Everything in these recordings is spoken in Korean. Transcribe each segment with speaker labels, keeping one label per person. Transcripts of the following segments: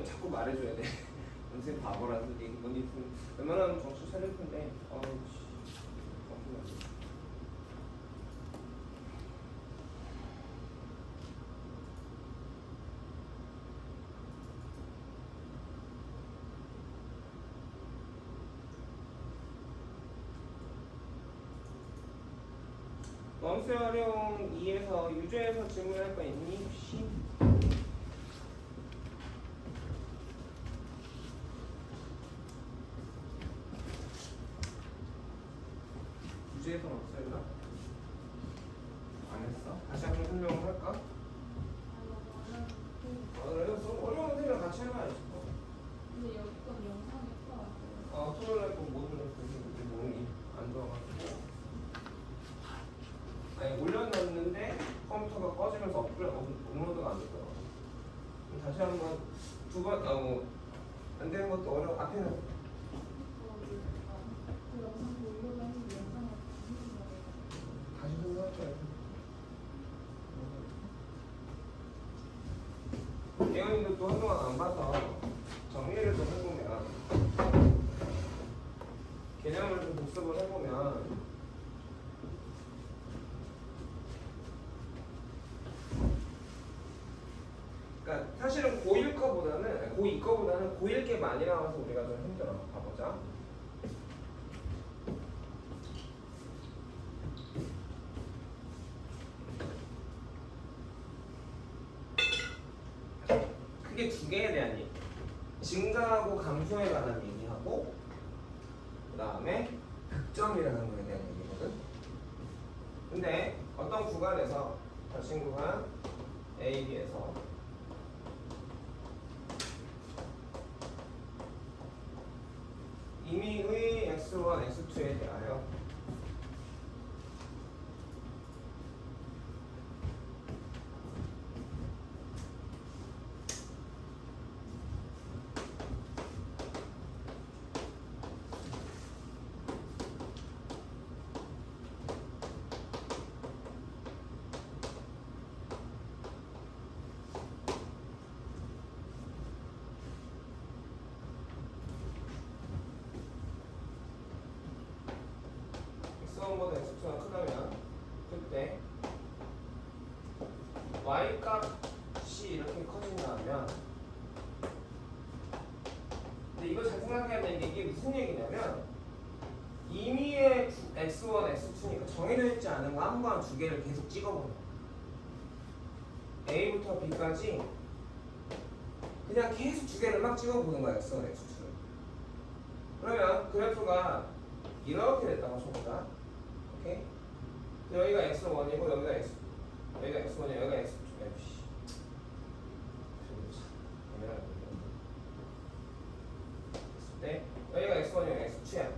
Speaker 1: 자꾸 말해줘야 돼. 선생님 바보라서 얘기 뭔지 웬만하면 정신 차릴 텐데 어우 씨 정신 원수 활용 2에서 유주에서 질문할 거 있니? 혹시? 유주에서는 없어요? 안 했어? 다시 한번 설명을 할까? 그래서 어려운 선생님이랑 같이 해봐야지.
Speaker 2: 근데 여기 건 영상에 떠.
Speaker 1: 토요일 날 꼭 모든 선생님들 몸이 안 좋아가지고 아니 올려놨는데 컴퓨터가 꺼지면서 업로드가 안 되더라고. 다시 한번 두 번 안 되는 것도 어려워. 앞에는
Speaker 2: 그 영상 보려고 했는데 영상에
Speaker 1: 다시 설명할 거야. 예언이도 또 한동안 안 봐서 정리를 좀 해보면 개념을 좀 복습을 해보면 그러니까 사실은 고1 거보다는 고2 거보다는 고1 게 많이 나와서 우리가 좀 힘들어. 봐보자. 크게 두 개에 대한 얘기. 증가하고 감소에 관한 얘기하고 그 다음에 극점이라는 거에 대한 얘기거든. 근데 어떤 구간에서 다신 구간 A, B에서 임의의 x1, x2에 대하여 x1보다 x2가 크다면 그때 y 값이 이렇게 커진다면 근데 이거 잘 생각해야 되는 게 이게 무슨 얘기냐면 임의의 x1, x2니까 정해져 있지 않은 거 한 번 두 개를 계속 찍어보는 거야. A부터 B까지 그냥 계속 두 개를 막 찍어보는 거야. x1, x2를. 그러면 그래프가 이렇게 됐다고 쳐보자. 오케이? 여기가 x1이고 여기가 x1이고 여기가 x2. 네, 여기가 x1이고 x2야.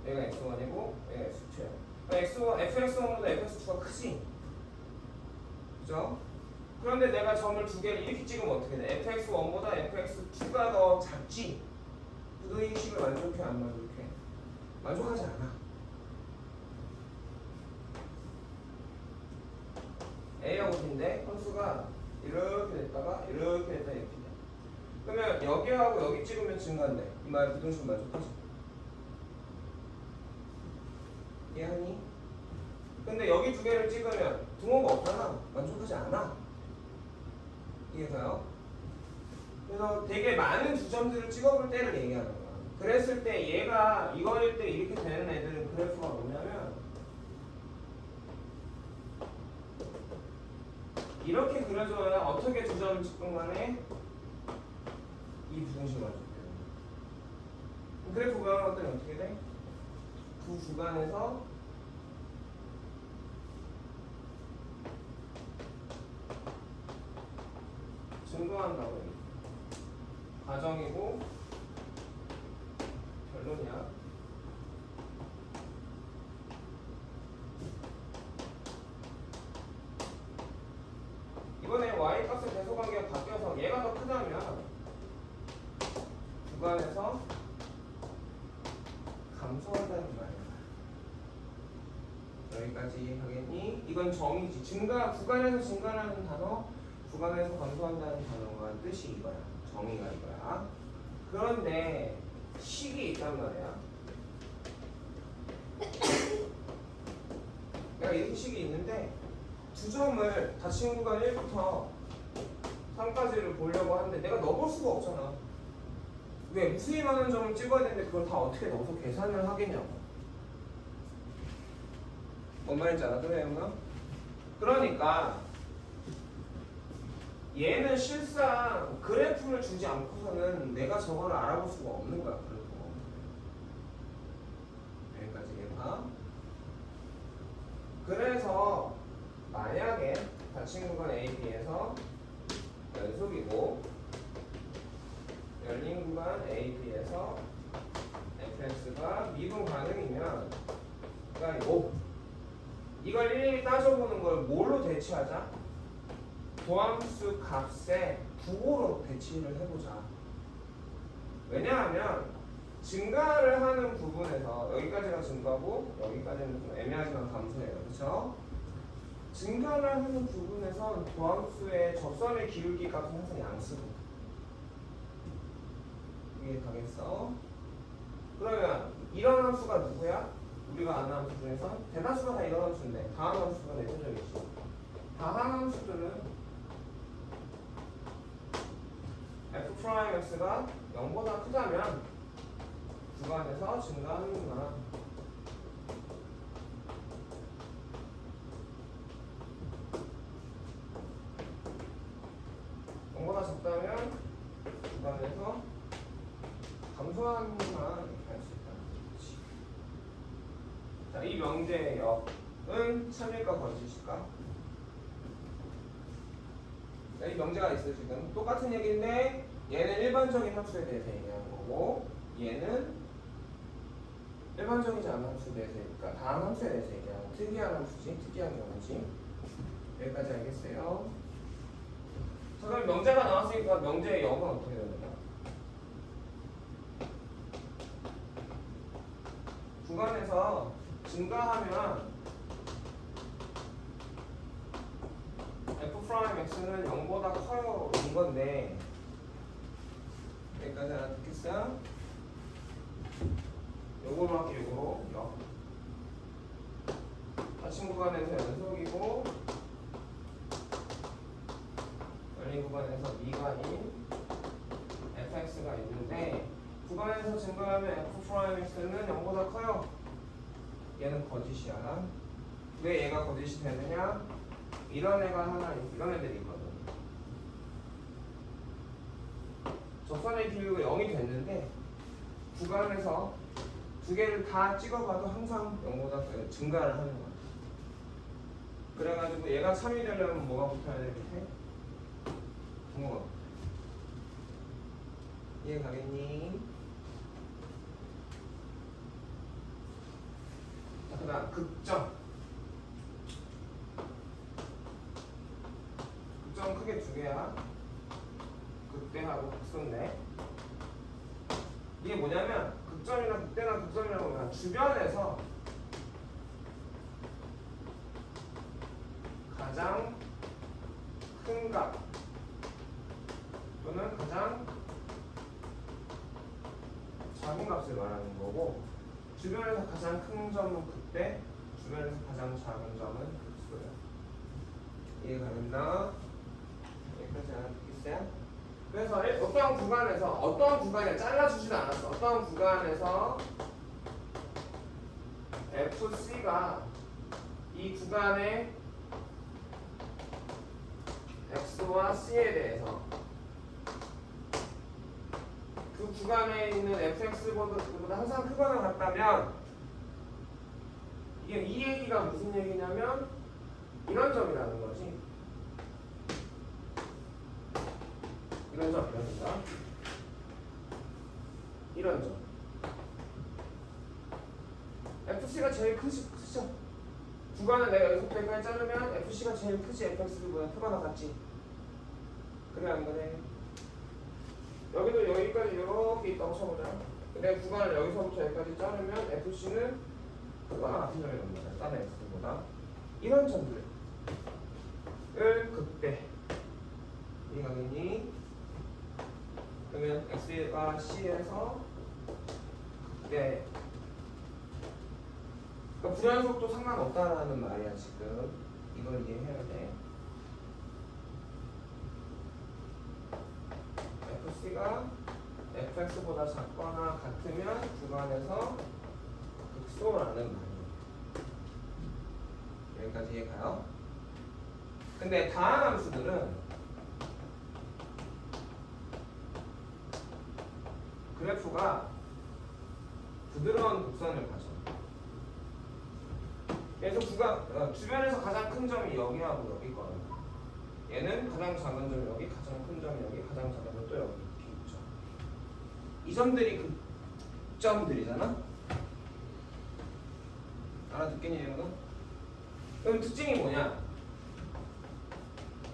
Speaker 1: 여기가 x1이고 여기가 x2야. x1, fx1보다 fx2가 크지? 그죠? 그런데 내가 점을 두 개를 이렇게 찍으면 어떻게 돼? fx1보다 fx2가 더 작지? 부등식을 만족해 안 만족해? 만족하지 않아. A하고 B인데 함수가 이렇게 됐다가 이렇게 됐다 이렇게 돼. 그러면 여기하고 여기 찍으면 증가인데 이 말 부등식 만족하지? 이해하니? 근데 여기 두 개를 찍으면 등호가 없잖아. 만족하지 않아. 이해가요? 그래서 되게 많은 두 점들을 찍어볼 때를 얘기하는 거야. 그랬을 때 얘가 이거일 때 이렇게 되는 애들은 그래프가 뭐냐면 이렇게 그려줘야 어떻게 두 점을 찍든 간에 이 부등식을 만족해요. 그래프 모양을 봤더니 어떻게 돼? 두 구간에서 증거한다고 해요. 과정이고 결론이야. 이번에 y 값의 대소관계가 바뀌어서 얘가 더 크다면 구간에서 감소한다는 말이야. 여기까지 하겠니? 이건 정의지. 구간에서 증가하는 단어, 구간에서 감소한다는 단어가 뜻이 이거야. 정의가 이거야. 그런데 식이 있단 말이야. 내가 이렇게 식이 있는데 두 점을 닫힌 구간 1부터 3까지를 보려고 하는데 내가 넣어볼 수가 없잖아. 왜? 무수히 많은 점을 찍어야 되는데 그걸 다 어떻게 넣어서 계산을 하겠냐고. 뭔 말인지 알아들어요? 그러니까 얘는 실상 그래프를 주지 않고서는 내가 저거를 알아볼 수가 없는 거야. 그래프. 여기까지 얘가. 그래서 만약에 닫힌 구간 AB에서 연속이고 열린 구간 AB에서 fx가 미분 가능이면 그러니까 이걸 일일이 따져보는 걸 뭘로 대치하자? 도함수 값에 부호로 대치를 해보자. 왜냐하면 증가를 하는 부분에서 여기까지가 증가고 여기까지는 좀 애매하지만 감소해요. 그렇죠? 증가를 하는 부분에서 도함수의 접선의 기울기 값은 항상 양수고. 이해 가겠어? 그러면 이런 함수가 누구야? 우리가 아는 함수 중에서 대다수가 다 이런 함수인데 다항 함수가 내세적이지. 다항 함수들은 f'x가 0보다 크다면 구간에서 증가하는구나. 보다 작다면 구간에서 감소하는구나 이렇게 할 수 있다는 거지. 자, 이 명제의 역은 참일까 거짓일까? 자, 이 명제가 있어요. 지금 똑같은 얘기인데 얘는 일반적인 함수에 대해서 얘기하는 거고 얘는 일반적이지 않은 함수에 대해서 그러니까 다항 함수에 대해서 얘기하는 특이한 함수지, 특이한 경우지. 여기까지 알겠어요? 자, 그럼 명제가 나왔으니까 명제의 역은 어떻게 됩니까? 구간에서 증가하면 f'x는 0보다 커요 인 건데 여기까지 알아듣겠어요? 요거로 할게. 요거로 역 닫힌 구간에서 연속이고 열린 구간에서 미관인 fx가 있는데 구간에서 증가하면 f'x는 0보다 커요. 얘는 거짓이야. 왜 얘가 거짓이 되느냐? 이런 애가 하나 이런 애들이 있거든. 접선의 기울기가 0이 됐는데 구간에서 두 개를 다 찍어봐도 항상 0보다 증가를 하는 거야. 그래가지고 얘가 3이 되려면 뭐가 붙어야 돼? 밑에? 부모가 붙어. 이해 가겠니? 자, 그 다음 극점. 극점 크게 두 개야. 극대하고 극소인데 이게 뭐냐면 극점이나 극대나 극점이라고 하면 주변에서 가장 큰 값 또는 가장 작은 값을 말하는 거고 주변에서 가장 큰 점은 극대, 주변에서 가장 작은 점은 극소야. 이해가 된다? 여기까지 알아듣겠어요? 그래서 어떠한 구간에서 어떠한 구간에 잘라주지도 않았어. 어떠한 구간에서 FC가 이 구간의 X와 C에 대해서 그 구간에 있는 fx보다 항상 크거나 같다면 이게 이 얘기가 무슨 얘기냐면 이런 점이라는 거지. 이런 점이란다. 이런 점. fc가 제일 크죠? 구간을 내가 여기서부터 여기까지 자르면 fc가 제일 크지. fx보다 크거나 같지. 그래 안 그래? 여기도 여기까지 이렇게 있다고 쳐보자. 내 구간을 여기서부터 여기까지 자르면 fc는 크거나 같은 점이 됩니다. 다른 x보다. 이런 점들을 극대. 이해가겠니? 그러면 x가 c에서 네. 그러니까 불연속도 상관없다라는 말이야 지금. 이걸 이해해야 돼. fc가 fx보다 작거나 같으면 구간에서 극소라는 말이에요. 여기까지 이해가요? 근데 다한 함수들은 그래프가 부드러운 곡선을 가져. 그래서 주변에서 가장 큰 점이 여기하고 여기거든. 얘는 가장 작은 점이 여기, 가장 큰 점이 여기, 가장 작은 점이 또 여기 이렇게 있죠. 이 점들이 그 점들이잖아. 알아듣겠니 여러분? 그럼 특징이 뭐냐?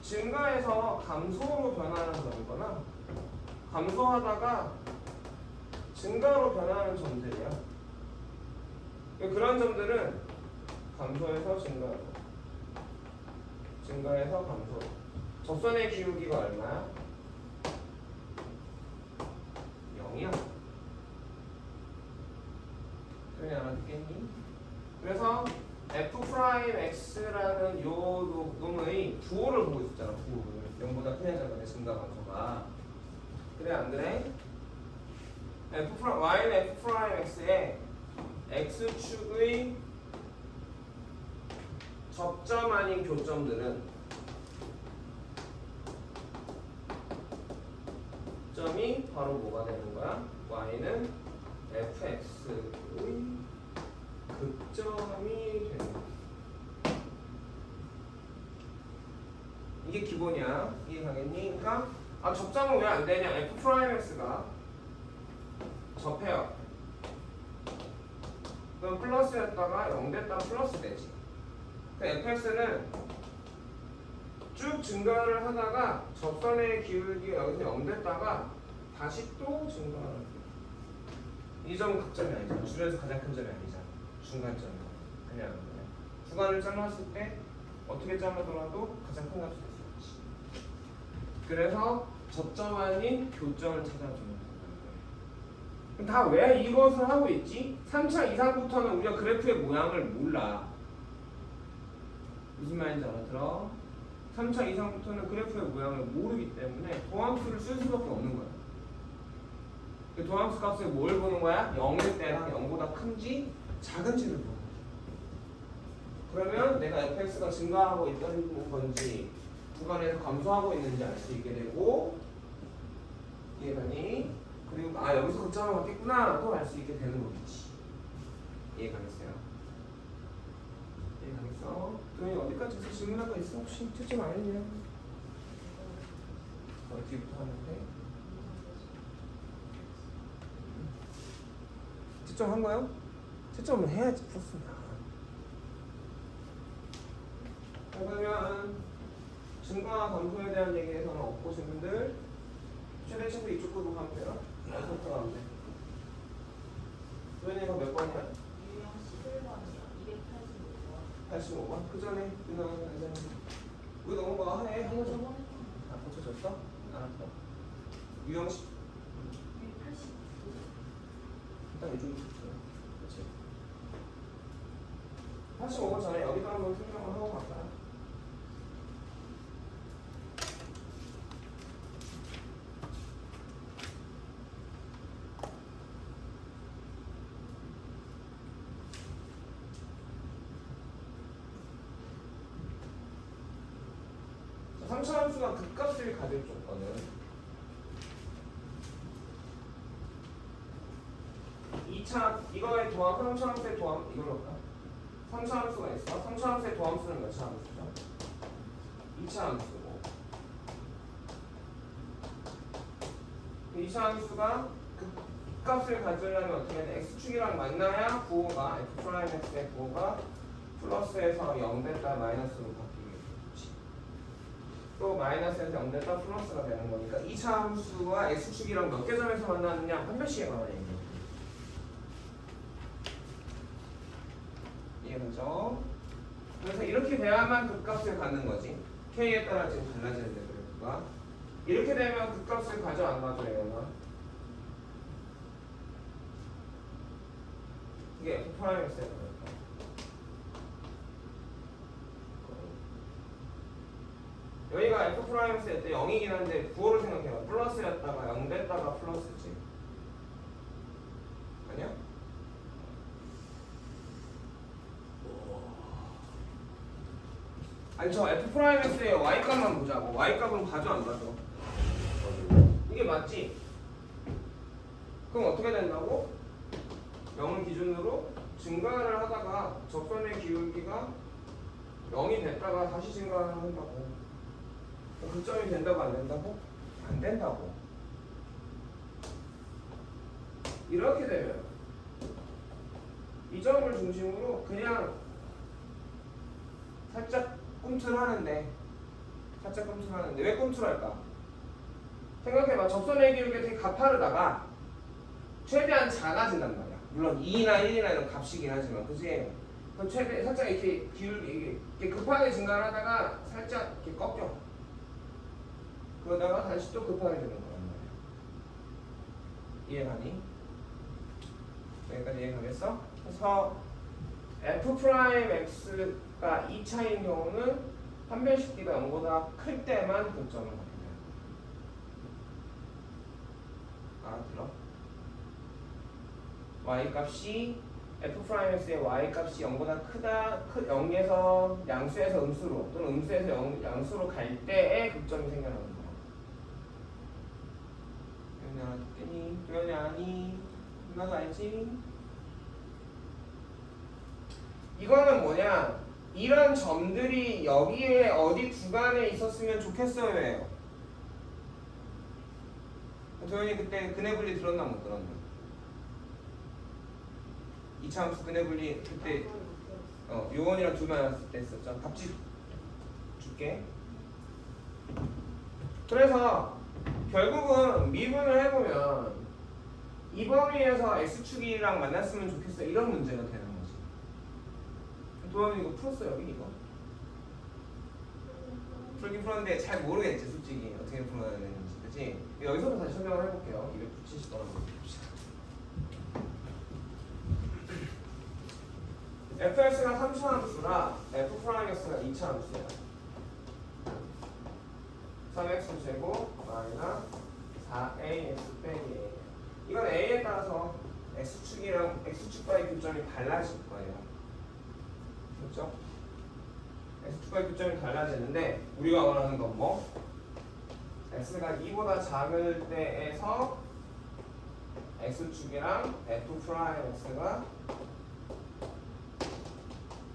Speaker 1: 증가해서 감소로 변하는 점이거나 감소하다가 증가로 변하는 점들이야. 그런 점들은 감소해서 증가로, 증가해서 감소. 접선의 기울기가 얼마야? 0이야. 그냥 알아듣겠니? 그래서 f'x라는 요 놈의 부호를 보고 있었잖아. 부호를 0보다 크냐 작으냐 증가 감소가. 그래 안 그래? y는 f'x의 x축의 접점 아닌 교점들은 점이 바로 뭐가 되는 거야? y는 fx의 극점이 되는 거야. 이게 기본이야. 이해가겠니? 그러니까 접점은 왜 안 되냐? f'x가 접해요. 그럼 플러스였다가 0 됐다 플러스 되지. fx는 쭉 증가를 하다가 접선의 기울기가 여기서 0 됐다가 다시 또 증가를 해요. 이 점은 극점이 아니잖아. 줄에서 가장 큰 점이 아니잖아. 중간점이야. 그냥 구간을 잘랐을 때 어떻게 잘라더라도 가장 큰 값이 될 수 있지. 그래서 접점 아닌 교점을 찾아주는 거야. 다 왜 이것을 하고 있지? 3차 이상부터는 우리가 그래프의 모양을 몰라. 무슨 말인지 알아들어? 3차 이상부터는 그래프의 모양을 모르기 때문에 도함수를 쓸 수밖에 없는 거야. 그 도함수 값을 뭘 보는 거야? 0일 때랑 0보다 큰지 작은지를 보는 거야. 그러면 내가 fx가 증가하고 있다는 건지 구간에서 감소하고 있는지 알 수 있게 되고, 이해가니? 그리고 여기서 극점을 받겠구나 또 알 수 있게 되는 거겠지. 이해가겠어요? 이해가겠어? 도현이 어디까지 해서 질문한 거 있어? 혹시 채점 안 했냐? 어디부터 하는데? 채점 한 거요? 채점은 해야지 풀었습니다. 그러면 증가와 감소에 대한 얘기에서는 없고 질문들 최대 친구 이쪽 부분 가면 돼요. 어디서부터 가면 돼? 도현이가 몇 번이야?
Speaker 2: 유형 11번이요. 285번.
Speaker 1: 85번? 그 전에 누나가 앉았는데 왜 너무 봐? 해? 한 거죠?
Speaker 2: 저번에
Speaker 1: 고쳐졌어? 알았어. 유형식
Speaker 2: 189.
Speaker 1: 일단 이쪽이 좋죠. 그렇지. 85번 전에 여기도 한번 설명을 하고 갈까요? 자, 3차 함수가 극값을 가질 조건은 2차 이거의 도함, 3차 함수의 도함 이걸로 할까? 3차 함수가 있어. 3차 함수의 도함수는 몇 차 함수죠? 2차 함수고 2차 함수가 극값을 가지려면 어떻게 해야 돼? x축이랑 만나야 부호가 f'x의 부호가 플러스에서 0 됐다 마이너스로 바뀌겠지. 또 마이너스에서 0 됐다 플러스가 되는 거니까 2차 함수와 x축이랑 몇 개 점에서 만나느냐 한 몇씩에 관한 얘기. 이해되죠? 그래서 이렇게 돼야만 극값을 갖는 거지. k에 따라 지금 달라지는데 그래프가 이렇게 되면 그 값을 가져 안 가져 얘가? 이게 F 프라임이었어요. 여기가 F 프라임이었을 때 0이긴 한데 부호를 생각해봐. 플러스였다가 0 됐다가 플러스지. 아니야? 아니 저 F 프라임에서의 Y 값만 보자고. Y 값은 가져 안 가져? 이게 맞지? 그럼 어떻게 된다고? 0을 기준으로 증가를 하다가 적선의 기울기가 0이 됐다가 다시 증가를 한다고. 그 점이 된다고 안 된다고? 안 된다고. 이렇게 되면 이 점을 중심으로 그냥 살짝 꿈틀하는데 왜 꿈틀할까? 생각해봐. 접선의 기울기가 되게 가파르다가 최대한 작아진단 말이야. 물론 2나 1이나 이런 값이긴 하지만 그치? 그 최대 살짝 이렇게 기울기 이렇게 급하게 증가를 하다가 살짝 이렇게 꺾여. 그러다가 다시 또 급하게 되는 거란 말이야. 이해가니? 여기까지 이해가겠어? 그래서 F 프라임 X가 2차인 경우는 판별식기가 0보다 클 때만 교점을 갖게 돼요. 알아들어? Y 값이 F 프라임 X의 Y 값이 0보다 크다, 0에서 양수에서 음수로 또는 음수에서 양수로 갈 때에 교점이 생겨나는 거야. 도현이 알았겠니? 도현이 아니? 누나도 알지? 이거는 뭐냐? 이런 점들이 여기에 어디 구간에 있었으면 좋겠어요 예요. 도현이 그때 근해 분리 들었나 못 들었나? 2차 함수 근해 분리 그때 요원이랑 둘만 왔을 때 했었죠. 답지 줄게. 그래서 결국은 미분을 해보면 이 범위에서 x축이랑 만났으면 좋겠어 이런 문제가 되는 거지. 도현이 이거 풀었어 여기 이거? 풀긴 풀었는데 잘 모르겠지 솔직히 어떻게 풀어야 되는지. 그치? 여기서부터 다시 설명을 해볼게요. 270번을 봅시다. fx가 3차 함수라 f 프라임x가 2차 함수야. 3x 제곱 마이너스 4ax 빼기 a. 이건 a에 따라서 x축이랑 x축과의 교점이 달라질 거예요. 그렇죠? x축과의 교점이 달라지는데 우리가 원하는 건 뭐? x가 2보다 작을 때에서 x축이랑 f 프라임 x가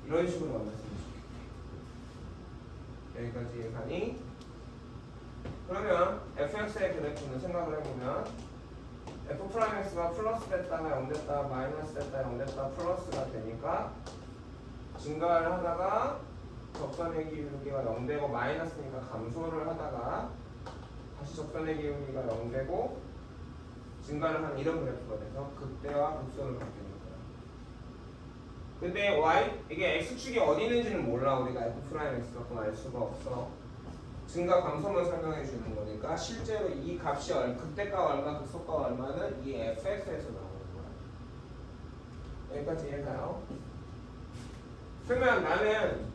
Speaker 1: 이런 식으로 만났으면 좋겠다. 여기까지 이해가니? 그러면 fx의 그래프는 생각을 해보면 f 프라임 x가 플러스 됐다가 0 됐다가 마이너스 됐다가 0 됐다가 플러스가 되니까 증가를 하다가 적선의 기울기가 0 되고 마이너스니까 감소를 하다가 다시 적선의 기울기가 0 되고 증가를 하는 이런 그래프가 돼서 극대와 극소를 갖게 됩니다. 근데 y 이게 x축이 어디 있는지는 몰라. 우리가 f 프라임 x가 그건 알 수가 없어. 증가 감소만 설명해 주는 거니까 실제로 이 값이 극대가 얼마 극소가 얼마는 이 fx에서 나오는 거야. 여기까지 이해가요? 그러면 나는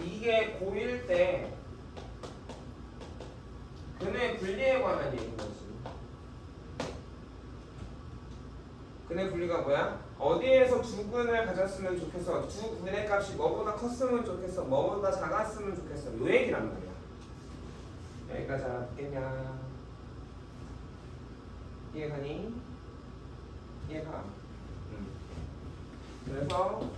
Speaker 1: 이게 고1 때 근해 분리에 관한 얘기인 거지. 근해 분리가 뭐야? 어디에서 두 근을 가졌으면 좋겠어. 두 근의 값이 뭐보다 컸으면 좋겠어. 뭐보다 작았으면 좋겠어. 요 얘기란 말이야. 여기까지 알았겠냐? 이해가니? 이해가? 그래서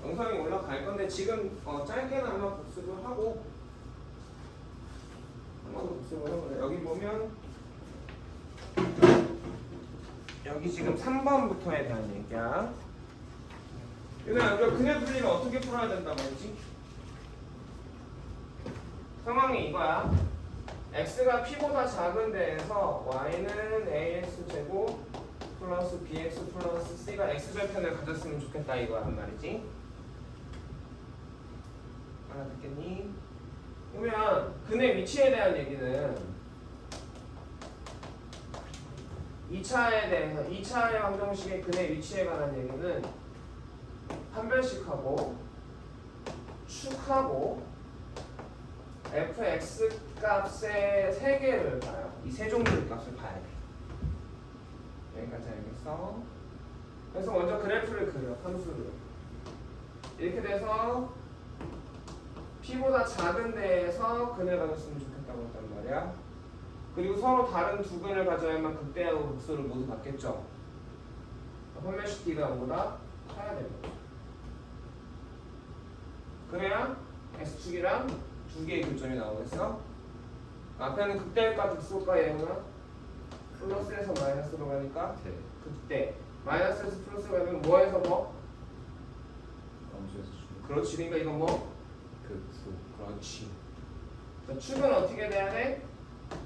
Speaker 1: 영상이 올라갈 건데 지금 짧게나마 복습을 하고 한 번 더 복습을 해보자. 여기 보면 여기 지금 3번부터에 대한 얘기야. 유나 우리가 근해 분리는 어떻게 풀어야 된다고 했지? 상황이 이거야. x가 p보다 작은 데에서 y는 ax 제곱 플러스 bx 플러스 c가 x절편을 가졌으면 좋겠다 이거란 말이지. 알아듣겠니? 그러면 근의 위치에 대한 얘기는 2차에 대해서 2차의 방정식의 근의 위치에 관한 얘기는 판별식하고 축하고 fx 값의 세 개를 봐요. 이 세 종류의 값을 봐야 돼. 여기까지 알겠어? 그래서 먼저 그래프를 그려, 함수를. 이렇게 돼서 P보다 작은 데에서 근을 가졌으면 좋겠다고 했단 말이야. 그리고 서로 다른 두 근을 가져야만 극대하고 극소를 모두 갖겠죠. 판별식 D가 0보다 커야 됩니다. 그래야 X축이랑 두 개의 교점이 나오겠어? 앞에는 극대일까 극소일까 얘는 플러스에서 마이너스로 가니까
Speaker 3: 네.
Speaker 1: 극대. 마이너스에서 플러스로 가면 뭐에서 뭐?
Speaker 3: 암수에서 주.
Speaker 1: 그렇지. 그러니까 이건 뭐?
Speaker 3: 극소.
Speaker 1: 그렇지. 자, 축은 어떻게 돼야 돼?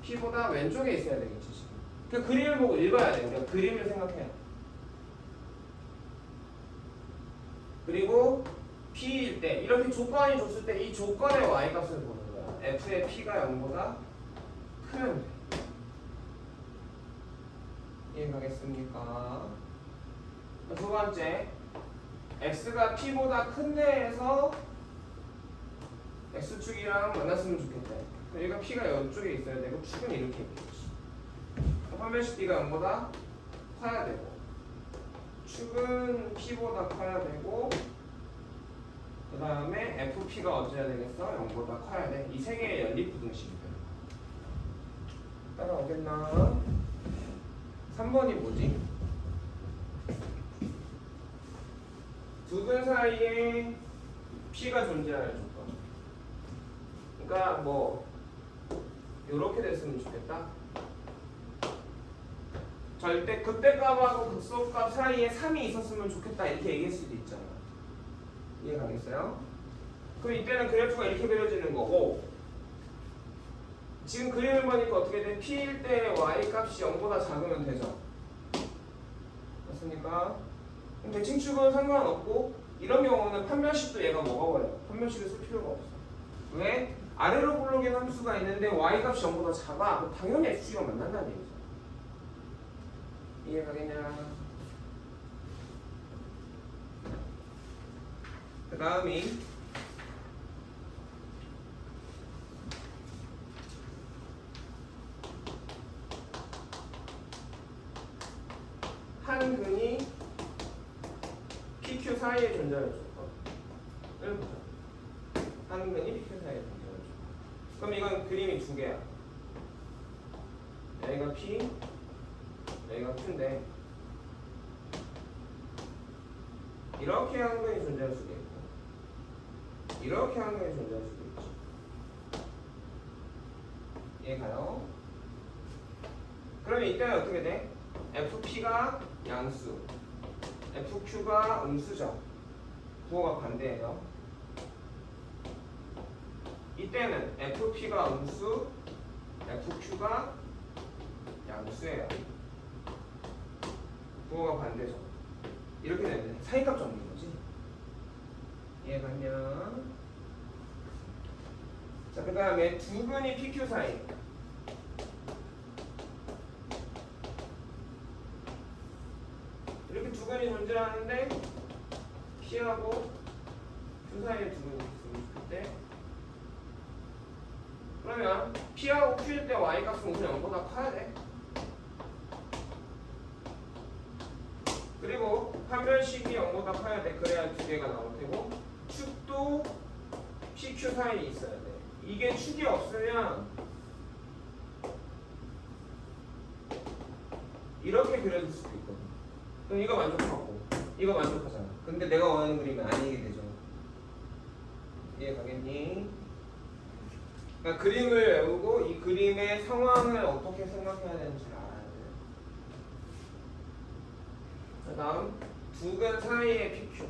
Speaker 1: P보다 왼쪽에 있어야 되겠지 지금. 그 그림을 보고 읽어야 돼. 우리가 그림을 생각해야 돼. 그리고 P일 때 이렇게 조건이 줬을 때 이 조건의 Y값을 보는 거야. F의 P가 0보다 크면 돼. 이해가겠습니까? 두 번째, X가 P보다 큰 데에서 X축이랑 만났으면 좋겠다. 여기가 P가 이쪽에 있어야 되고 축은 이렇게 있겠지. 판별식 D가 0보다 커야 되고 축은 P보다 커야 되고 그 다음에 FP가 어찌해야 되겠어? 0보다 커야 돼. 이 세 개의 연립부등식이야. 따라오겠나? 3번이 뭐지? 두 근 사이에 P가 존재하는 조건. 그러니까 뭐 요렇게 됐으면 좋겠다. 절대 극대값하고 극소값 사이에 3이 있었으면 좋겠다 이렇게 얘기할 수도 있잖아. 이해 가겠어요? 그럼 이때는 그래프가 이렇게 그려지는 거고 지금 그림을 보니까 어떻게 돼? P일 때 Y 값이 0보다 작으면 되죠. 맞습니까? 그럼 대칭축은 상관없고 이런 경우는 판별식도 얘가 먹어버려요. 판별식을 쓸 필요가 없어. 왜? 아래로 굴러긴 함수가 있는데 Y 값이 0보다 작아. 그럼 당연히 X축이랑 만난다는 얘기죠. 이해 가겠냐? 그 다음이 한 근이 PQ 사이에 존재하는 조건을 보자. 한 근이 PQ 사이에 존재하는 조건. 그럼 이건 그림이 두 개야. 여기가 P, 여기가 Q인데 이렇게 한 근이 존재할 수도 있고 이렇게 한 근이 존재할 수도 있지. 이해 가요? 그러면 이때는 어떻게 돼? FP가 양수, FQ가 음수죠. 부호가 반대예요. 이때는 FP가 음수, FQ가 양수예요. 부호가 반대죠. 이렇게 되면 사이값 잡는 거지. 이해갔냐? 자, 그 다음에 두 근이 PQ 사이. 이렇게 두 근이 존재하는데 P하고 Q 사이에 두 근이 있으면 좋겠대. 그러면 P하고 Q일 때 Y 값은 우선 0보다 커야 돼. 그리고 판별식이 0보다 커야 돼. 그래야 두 개가 나올 테고 축도 PQ 사이에 있어야 돼. 이게 축이 없으면 이렇게 그려질 수도 있거든. 그럼 이거 만족하고 이거 만족하잖아. 근데 내가 원하는 그림은 아니게 되죠. 이해 가겠니? 그러니까 그림을 외우고 이 그림의 상황을 어떻게 생각해야 되는지 알아야 돼. 그 다음 두 근 사이의 PQ.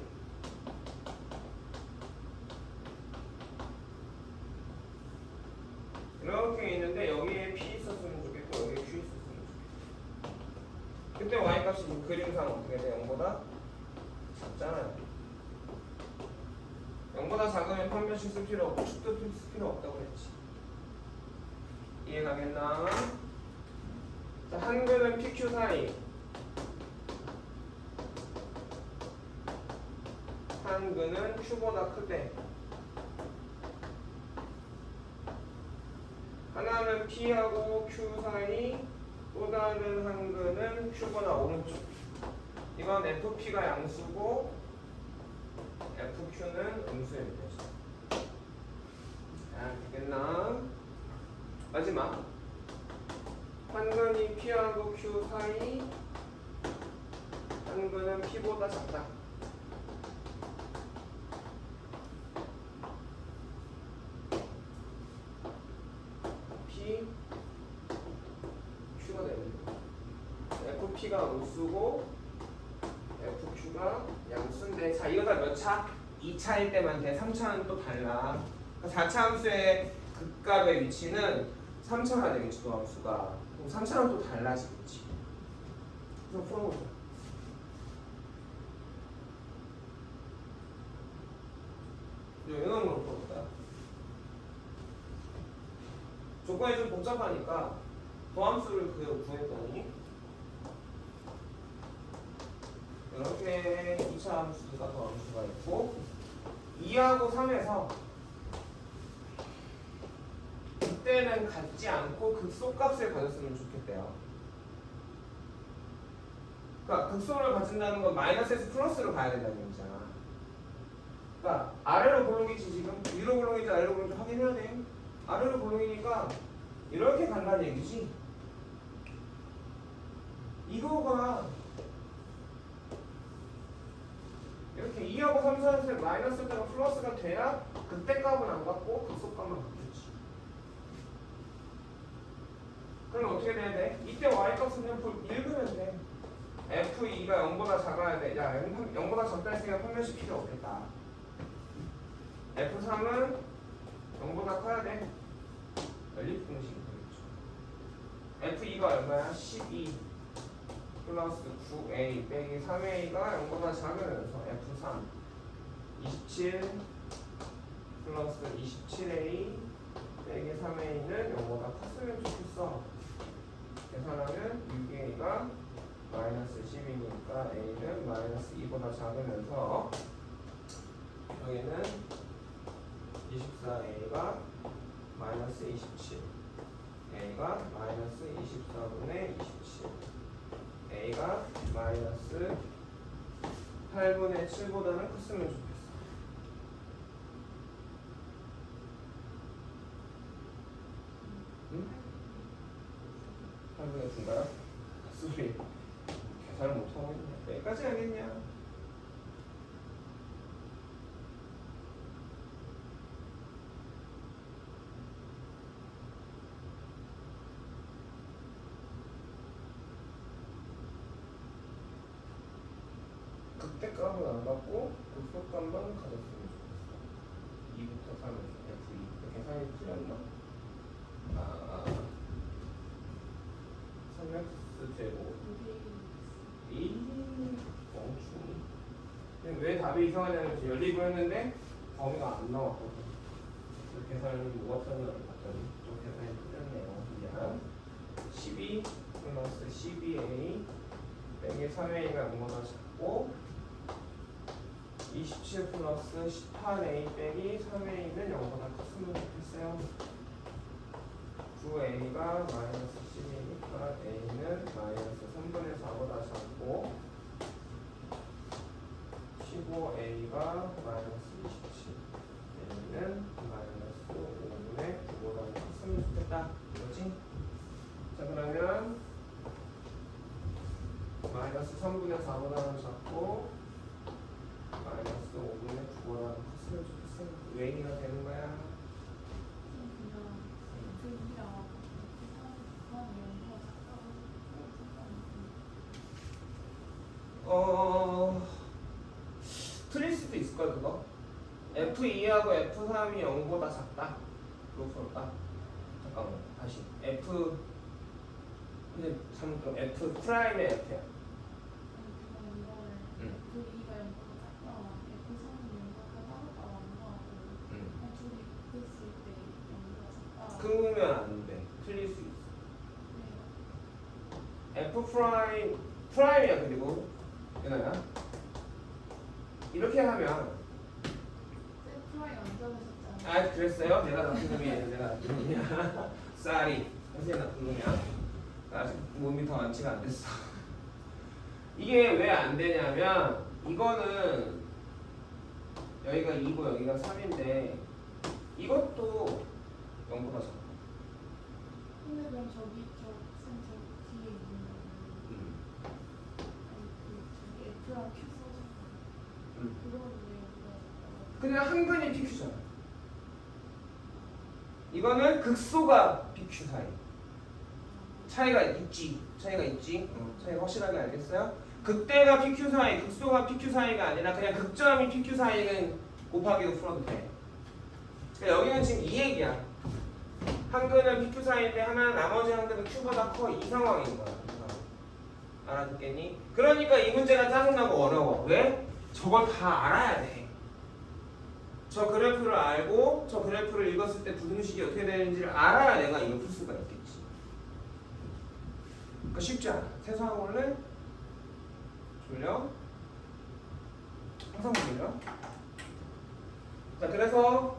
Speaker 1: 이렇게 있는데 여기에 P 있었으면 좋겠고 여기에 Q 있었으면 좋겠고 그때 Y 값이 그림상 어떻게 돼? 0보다 작잖아요. 0보다 작으면 평면식 쓸 필요 없고 축도 쓸 필요 없다고 그랬지. 이해가겠나? 자, 한근은 PQ 사이. 한근은 Q보다 크대. 하나는 P하고 Q 사이, 또 다른 한근은 Q보다 오른쪽. 이건 FP가 양수고 FQ는 음수입니다. 알겠나? 마지막. 한근이 P하고 Q 사이, 한근은 P보다 작다. P, Q가 됩니다. FP가 음수고 FQ가 양수인데, 자 이거 다 몇 차? 2차일 때만 돼. 3차는 또 달라. 4차 함수의 극값의 위치는 3차가 되겠지, 또 함수가. 그럼 3차는 또 달라지겠지. 그래서 풀어보자. 이런 걸 풀어볼까? 조건이 좀 복잡하니까 도함수를 구했더니 이렇게 2차 함수가 도함수가 있고 2하고 3에서 그때는 갖지 않고 극소값을 가졌으면 좋겠대요. 그러니까 극소를 가진다는 건 마이너스에서 플러스로 가야 된다는 얘기잖아. 그러니까 아래로 볼록이지 지금 위로 볼록인지 아래로 볼록인지 확인해야 돼. 아래로 볼록이니까 이렇게 간다는 얘기지. 이거가 이렇게 2하고 3, 4에서 마이너스가 플러스가 돼야 그때 값은 안 갖고 극소값만 갖겠지. 그럼 어떻게 돼야 돼? 이때 y값은 그냥 읽으면 돼. f2가 0보다 작아야 돼. 야, 0보다 작다 했으니까 평면식 필요 없겠다. f3은 0보다 커야 돼. 연립분식이 되겠죠. f2가 얼마야? 12 플러스 9a 빼기 3a가 0보다 작으면서 f3 27 플러스 27a 빼기 3a는 0보다 컸으면 좋겠어. 계산하면 6a가 마이너스 10이니까 a는 마이너스 2보다 작으면서 여기는 24a가 마이너스 27 a가 마이너스 24분의 27 a가 마이너스 8분의 7보다는 컸으면 좋겠어. 응? 8분의 9인가요? 소리 계산을 못하고 있냐? 여기까지 하겠냐? 극대값은 안 갖고 극소값만 가졌으면 좋겠어. 2부터 3에서 F2 계산이 틀렸나? 3x 제곱 2 멍충이. 왜 답이 이상하냐면 연립을 했는데 범위가 안 나왔거든. 그래서 계산을 뭐가 틀렸나 봤더니 좀 계산이 틀렸네요. 미안. 12 플러스 12a 빼기 3a가 0보다 작고 27 플러스 18a 빼기 3a는 0보다 컸으면 좋겠어요. 9a가 마이너스 10이니까 a는 마이너스 3분의 4보다 작고 15a가 마이너스 27 a는 마이너스 5분의 9보다 컸으면 좋겠다. 이거지? 자 그러면 마이너스 3분의 4보다는 작고 마이너스 5분의 9보다는 컸으면 좋겠어요. 왜 A가 되는 거야? 틀릴 수도 있을 거야 그거. F2하고 F3이 0보다 작다. 그거 볼까? 잠깐만 다시 F 근데 잘못 들어. F 프라임의 F야. 바꾸면 안 돼. 틀릴 수 있어. F 프라임이야. 그리고 얘나야 이렇게 하면
Speaker 2: 프라이 안 잡으셨잖아요.
Speaker 1: 아 그랬어요? 내가 나쁜 놈이야. 내가 나쁜 놈이야. 쌀이 선생님 나쁜 놈이야. 아직 몸이 더 완치가 안 됐어. 이게 왜 안 되냐면 이거는 여기가 2고 여기가 3인데 이것도 0보다 작아.
Speaker 2: 근데 그럼 저기 쌤 저 뒤에 있는 거는 아니 그 저기 F랑 Q 써졌고 그거는 왜 여기다
Speaker 1: 그냥 한근이 PQ잖아. 이거는 극소가 PQ 사이. 차이가 있지. 차이가 확실하게 알겠어요? 극대가 PQ 사이, 극소가 PQ 사이가 아니라 그냥 극점이 PQ 사이는 곱하기로 풀어도 돼. 그러니까 여기는 지금 이 얘기야. 한근은 PQ 사이인데 하나 나머지 한근은 Q보다 커. 이 상황인 거야. 알아듣겠니? 그러니까 이 문제가 짜증나고 어려워. 왜? 저걸 다 알아야 돼. 저 그래프를 알고 저 그래프를 읽었을 때 부등식이 어떻게 되는지를 알아야 내가 이걸 풀 수가 있겠지. 그러니까 쉽지 않아. 세수하고 올래? 졸려? 항상 졸려? 자, 그래서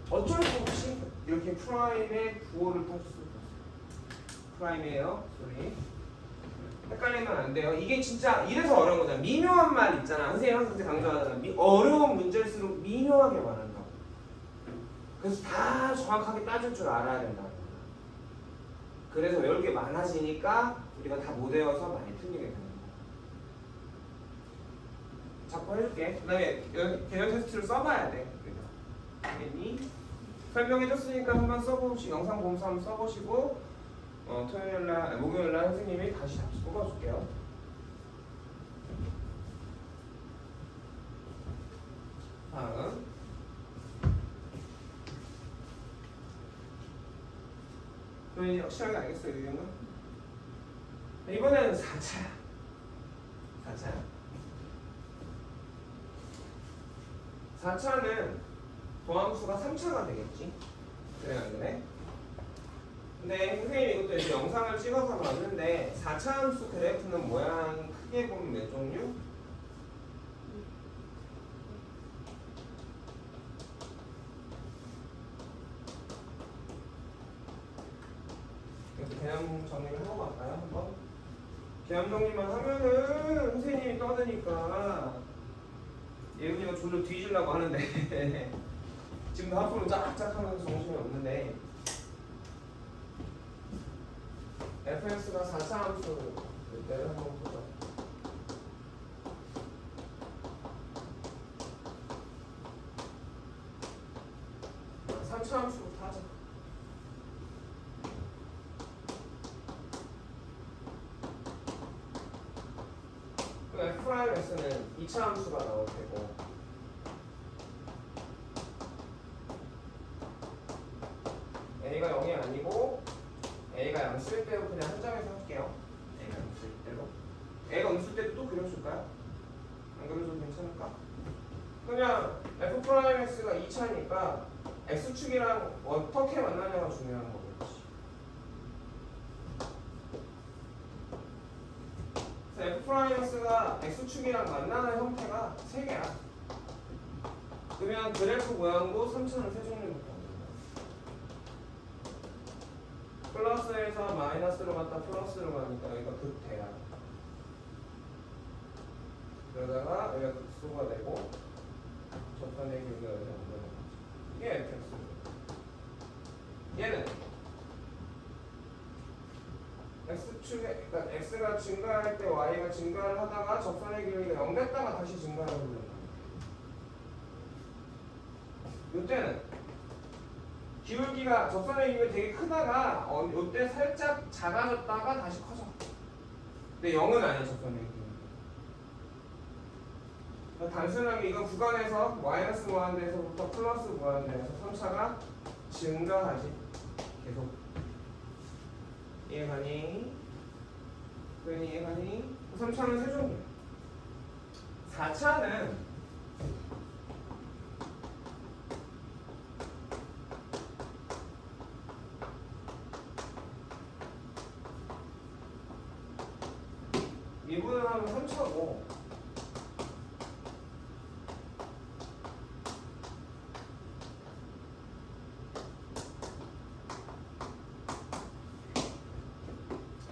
Speaker 1: 어쩔 수 없이 이렇게 프라임의 부호를 탈 수 있어. 프라임이에요. 소리. 헷갈리면 안 돼요. 이게 진짜 이래서 어려운 거잖아. 미묘한 말 있잖아. 선생님 항상 강조하잖아. 어려운 문제일수록 미묘하게 말한다고. 그래서 다 정확하게 따질 줄 알아야 된다. 그래서 외울 게 많아지니까 우리가 다 못 외워서 많이 틀리게 되는 거야. 자꾸 해줄게. 그 다음에 개념 테스트를 써봐야 돼. 알겠니? 설명해줬으니까 한번 써보시고 영상 보면서 한번 써보시고 토요일날, 목요일날 선생님이 다시 뽑아줄게요. 다음 그럼 확실하게 알겠어요, 유형은? 이번에는 4차야. 4차는 도함수가 3차가 되겠지? 그래 안 그래? 근데 선생님이 이것도 이제 영상을 찍어서 봤는데 4차 함수 그래프는 모양 크게 보면 몇 종류? 개념 정리를 하고 갈까요? 한번? 개념 정리만 하면은 선생님이 떠드니까 예은이가 졸로 뒤지려고 하는데 지금도 하프로 짝짝 하면서 정신이 없는데 fx가 4차 함수 이때를 한번 보자. 3차 함수부터 하자. F'S는 2차 함수가 나올 테고 A가 0이 아니고 A가 양수일 때로 그냥 한 점에서 할게요. A가 양수일 때로. A가 음수일 때도 또 그려줄까요? 안 그려줘도 괜찮을까? 그냥 F'S가 2차니까 X축이랑 어떻게 만나냐가 중요한 거겠지. F'S가 X축이랑 만나는 형태가 3개야. 그러면 그래프 모양도 3차는 3종류부터 플러스에서 마이너스로 갔다 플러스로 가니까 여기가 극대야. 그러다가 여기가 극소가 되고 접선의 길이가 여기서 옮겨가는 거지. 이게 fx. 얘는 x축에 그러니까 x가 증가할 때 y가 증가를 하다가 접선의 길이가 0 됐다가 다시 증가를 하는 거야. 이때는 기울기가 접선의 기울기가 되게 크다가 이때 살짝 작아졌다가 다시 커져. 근데 0은 아니야 접선의 기울기. 단순하게 이건 구간에서 마이너스 무한대에서부터 플러스 무한대에서 3차가 증가하지. 계속. 이해가니? 그러니 이해가니? 3차는 세 종류야. 4차는 미분을 하면 3차고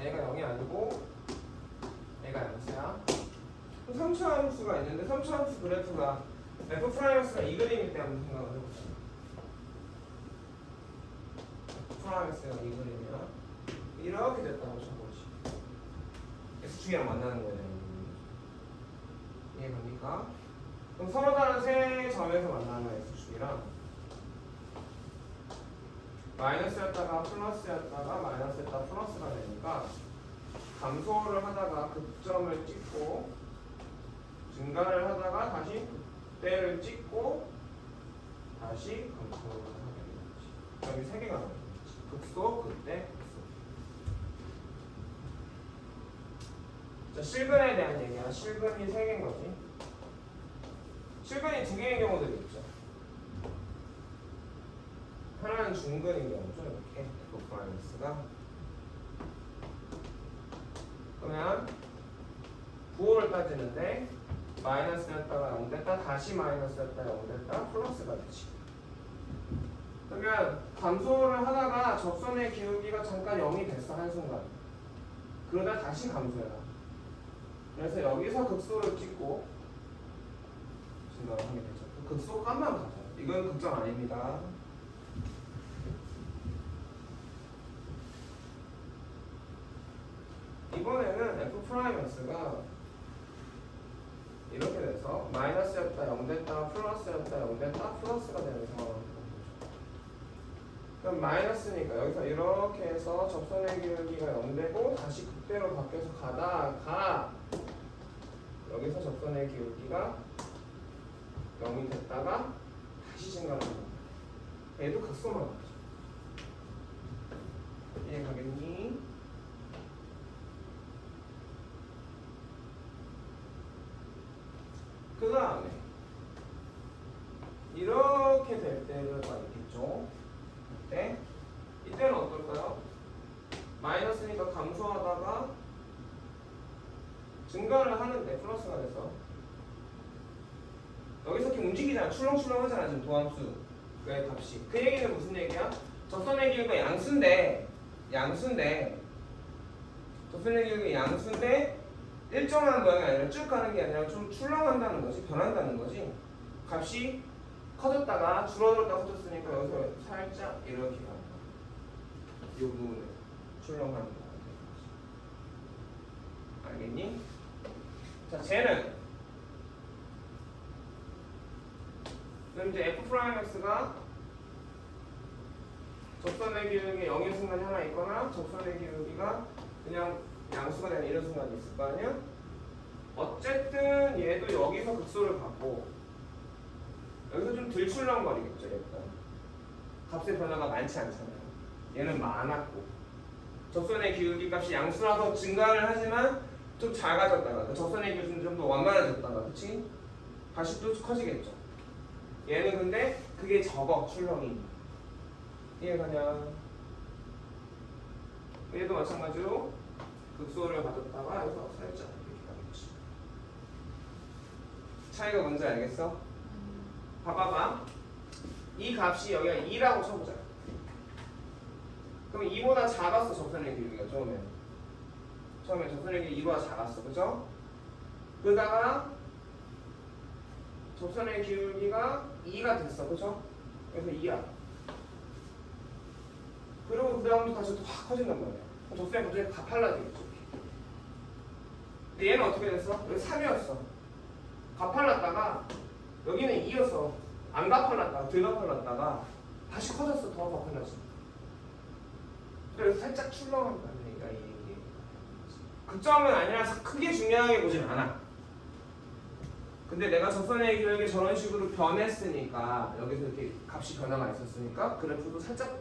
Speaker 1: A가 0이 아니고 A가 양수야. 3차 함수가 있는데 3차 함수 그래프가 F 프라이머스가 이 그림일 때 한번 생각을 해보자. 프라이머스가 이 그림이야. 이렇게 됐다고 쳐보지. X축이랑 만나는 거예요. 이해갑니까? 그럼 서로 다른 세 점에서 만나는 X축이랑 마이너스였다가 플러스였다가 마이너스였다가 플러스가 되니까 감소를 하다가 극점을 찍고 증가를 하다가 다시 극대를 찍고 다시 감소를 하게 되는 거지. 여기 세 개가 나오는 거지. 극소, 극대, 극소. 자, 실근에 대한 얘기야. 실근이 세 개인 거지. 실근이 두 개인 경우들이 있죠. 하나는 중근인 경우죠. 이렇게 F 프라이머스가. 그러면 부호를 따지는데 마이너스였다가 0 됐다, 다시 마이너스였다가 0 됐다, 플러스가 되지. 그러면 감소를 하다가 접선의 기울기가 잠깐 0이 됐어, 한순간. 그러다 다시 감소야. 그래서 여기서 극소를 찍고 증가를 하게 되죠. 극소 값만 가자. 이건 극점 아닙니다. 이번에는 F 프라이머스가 이렇게 돼서 마이너스였다 0 됐다 플러스였다 0 됐다 플러스가 되는 상황을 보죠. 그럼 마이너스니까 여기서 이렇게 해서 접선의 기울기가 0 되고 다시 극대로 바뀌어서 가다가 여기서 접선의 기울기가 0이 됐다가 다시 증가를 합니다. 얘도 극소만 하죠. 이해가겠니? 그 다음에 이렇게 될 때가 있겠죠. 네? 이때는 어떨까요? 마이너스니까 감소하다가 증가를 하는데 플러스가 돼서 여기서 이렇게 움직이잖아. 출렁출렁 하잖아. 지금 도함수의 값이. 그 얘기는 무슨 얘기야? 접선의 기울기가 양수인데 접선의 기울기가 양수인데 일정한 모양이 아니라 쭉 가는 게 아니라 좀 출렁한다는 거지, 변한다는 거지. 값이 커졌다가 줄어들었다 커졌으니까 여기서 살짝 이렇게 가는 거야. 이 부분을 출렁하는 거야. 알겠니? 자, 쟤는 그럼 이제 F 프라임 X가 접선의 기울기 0인 순간이 하나 있거나 접선의 기울기가 그냥 양수가 되는 이런 순간이 있을 거 아니야? 어쨌든 얘도 여기서 극소를 갖고 여기서 좀 들출렁거리겠죠. 얘보다 값의 변화가 많지 않잖아요. 얘는 많았고 접선의 기울기 값이 양수라서 증가를 하지만 좀 작아졌다가 접선의 기울기는 좀 더 완만해졌다가 그치? 다시 또 커지겠죠. 얘는 근데 그게 적어 출렁이. 이해가냐? 얘도 마찬가지로 극소를 가졌다가 여기서 살짝 이렇게 가겠지. 차이가 뭔지 알겠어? 봐봐봐. 이 값이 여기가 2라고 쳐보자. 그럼 2보다 작았어. 접선의 기울기가 처음에 접선의 기울기 2보다 작았어. 그죠? 그러다가 접선의 기울기가 2가 됐어. 그죠? 그래서 2야. 그리고 그 다음부터 다시 또 확 커진단 말이야. 접선이 갑자기 가팔라지겠죠. 근데 얘는 어떻게 됐어? 여기 3이었어. 가팔랐다가 여기는 2였어. 안 가팔랐다가 덜 가팔랐다가 다시 커졌어. 더 가팔랐어. 그래서 살짝 출렁한다는 얘기가 이 얘기. 극점은 아니라서 크게 중요하게 보진 않아. 근데 내가 접선의 기울기 저런 식으로 변했으니까 여기서 이렇게 값이 변화가 있었으니까 그래프도 살짝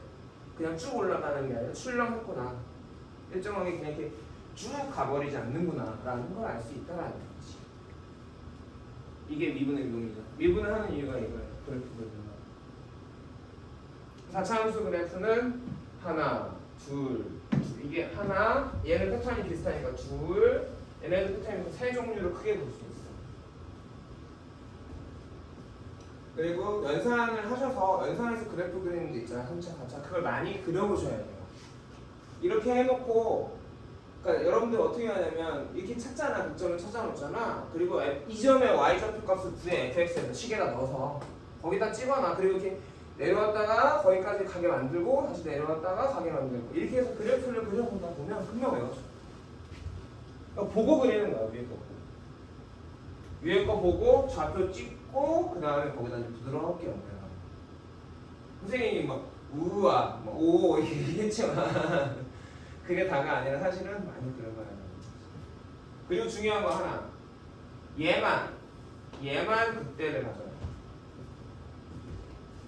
Speaker 1: 그냥 쭉 올라가는 게 아니라 출렁했구나. 일정하게 그냥 이렇게 쭉 가버리지 않는구나 라는 걸 알 수 있다라는 거지. 이게 미분의 유동이죠. 미분을 하는 이유가 이거예요. 그래프를 보면 4차함수 그래프는 하나, 둘, 이게 하나, 얘는 패턴이 비슷하니까 둘, 얘네들 끝에 세 종류를 크게 볼 수 있어. 그리고 연산을 하셔서 연산해서 그래프 그리는 게 있잖아요. 3차, 4차. 그걸 많이 그려보셔야 돼요. 이렇게 해놓고 그러니까 여러분들 어떻게 하냐면 이렇게 찾잖아. 극점을 찾아놓잖아. 그리고 이 점의 y좌표 값을 구해. fx에서 식에다 넣어서 거기다 찍어놔. 그리고 이렇게 내려왔다가 거기까지 가게 만들고 다시 내려왔다가 가게 만들고 이렇게 해서 그래프를 그려보다 보면 금방 외워져. 그러니까 보고 그리는 거야. 위에 거 보고. 위에 거 보고 좌표 찍고 그 다음에 거기다 이제 부드럽게 연결하는 거야. 선생님이 막 우와 오 이렇게 얘기했지만 그게 다가 아니라 사실은 많이 그려봐야 하는 거지. 그리고 중요한 거 하나. 얘만 극대를 가져요.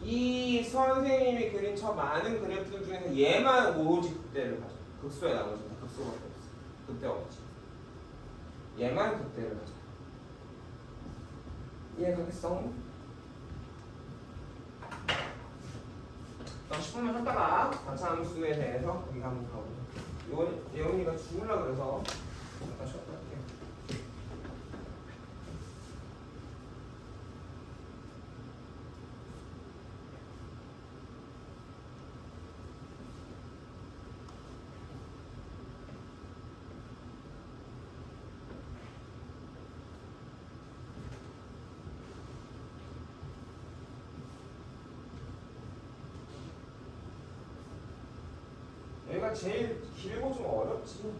Speaker 1: 이 선생님이 그린 저 많은 그래프들 중에서 얘만 오로지 극대를 가져. 극소에 나머지는 극소밖에 없어. 극대 없지. 얘만 극대를 가져. 이해가겠어? 10분만 하다가 반차함수에 대해서 거기 한번 가보자. 예원이가 죽으려고 그래서 잠깐 쉬었다 할게요. 여기가 제일 길고 좀 어렵지.